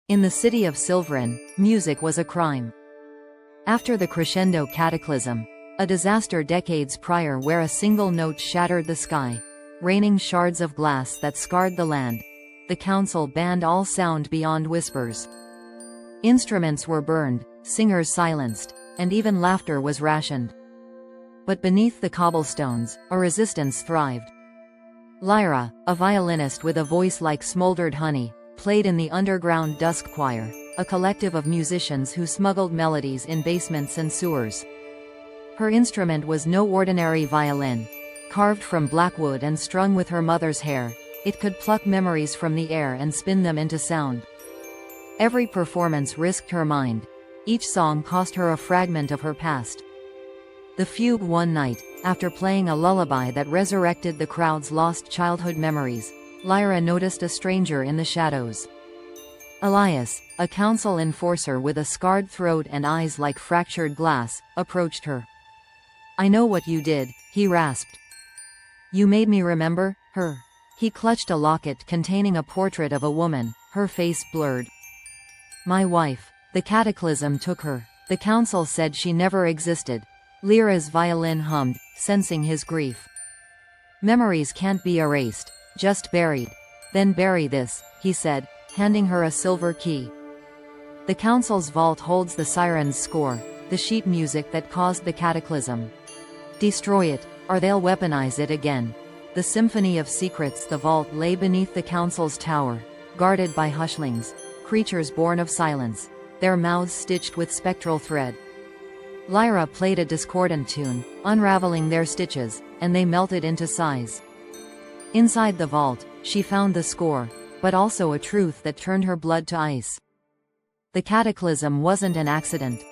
In the city of Silvren, music was a crime. After the Crescendo Cataclysm, a disaster decades prior where a single note shattered the sky, raining shards of glass that scarred the land, the council banned all sound beyond whispers. Instruments were burned, singers silenced, and even laughter was rationed. But beneath the cobblestones, a resistance thrived. Lyra, a violinist with a voice like smoldered honey, played in the underground Dusk Choir, a collective of musicians who smuggled melodies in basements and sewers. Her instrument was no ordinary violin. Carved from blackwood and strung with her mother's hair, it could pluck memories from the air and spin them into sound. Every performance risked her mind. Each song cost her a fragment of her past. The Fugue one night, after playing a lullaby that resurrected the crowd's lost childhood memories, Lyra noticed a stranger in the shadows. Elias, a council enforcer with a scarred throat and eyes like fractured glass, approached her. "I know what you did," he rasped. "You made me remember her." He clutched a locket containing a portrait of a woman, her face blurred. "My wife. The cataclysm took her. The council said she never existed." Lyra's violin hummed, sensing his grief. "Memories can't be erased, just buried." "Then bury this," he said, handing her a silver key. "The council's vault holds the siren's score, the sheet music that caused the cataclysm. Destroy it, or they'll weaponize it again." The symphony of secrets. The vault lay beneath the council's tower, guarded by hushlings, creatures born of silence, their mouths stitched with spectral thread. Lyra played a discordant tune, unraveling their stitches, and they melted into sighs. Inside the vault, she found the score, but also a truth that turned her blood to ice. The cataclysm wasn't an accident.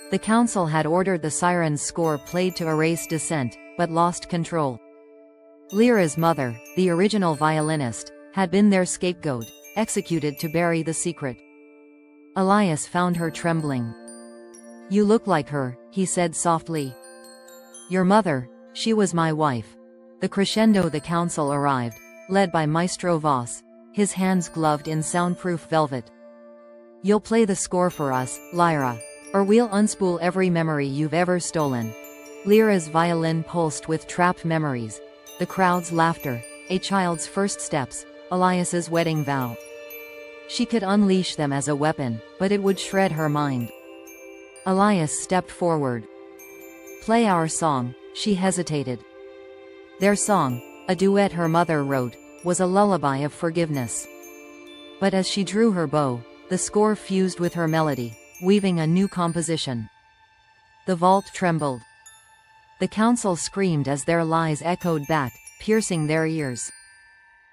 The council had ordered the siren's score played to erase dissent, but lost control. Lyra's mother, the original violinist, had been their scapegoat, executed to bury the secret. Elias found her trembling. "You look like her," he said softly. "Your mother, she was my wife." The crescendo. The council arrived, led by Maestro Voss, his hands gloved in soundproof velvet. "You'll play the score for us, Lyra, or we'll unspool every memory you've ever stolen." Lyra's violin pulsed with trapped memories. The crowd's laughter, a child's first steps, Elias's wedding vow. She could unleash them as a weapon, but it would shred her mind. Elias stepped forward. "Play our song," she hesitated. Their song, a duet her mother wrote, was a lullaby of forgiveness. But as she drew her bow, the score fused with her melody, weaving a new composition. The vault trembled. The council screamed as their lies echoed back, piercing their ears.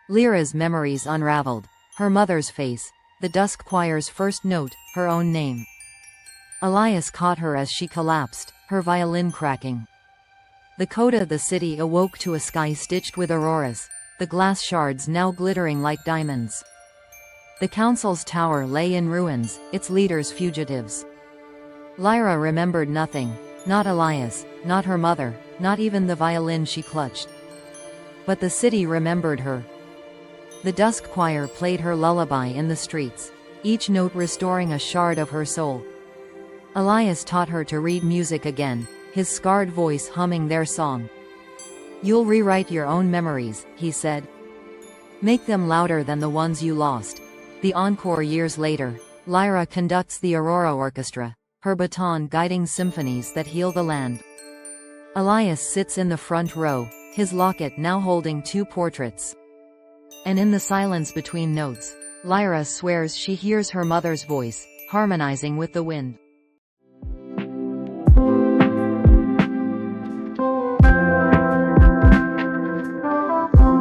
Lyra's memories unraveled, her mother's face, the Dusk Choir's first note, her own name. Elias caught her as she collapsed, her violin cracking. The coda. The city awoke to a sky stitched with auroras, the glass shards now glittering like diamonds. The council's tower lay in ruins, its leaders fugitives. Lyra remembered nothing, not Elias, not her mother, not even the violin she clutched. But the city remembered her. The Dusk Choir played her lullaby in the streets, each note restoring a shard of her soul. Elias taught her to read music again, his scarred voice humming their song. "You'll rewrite your own memories," he said. "Make them louder than the ones you lost." The encore. Years later, Lyra conducts the Aurora Orchestra, her baton guiding symphonies that heal the land. Elias sits in the front row, his locket now holding two portraits. And in the silence between notes, Lyra swears she hears her mother's voice, harmonizing with the wind.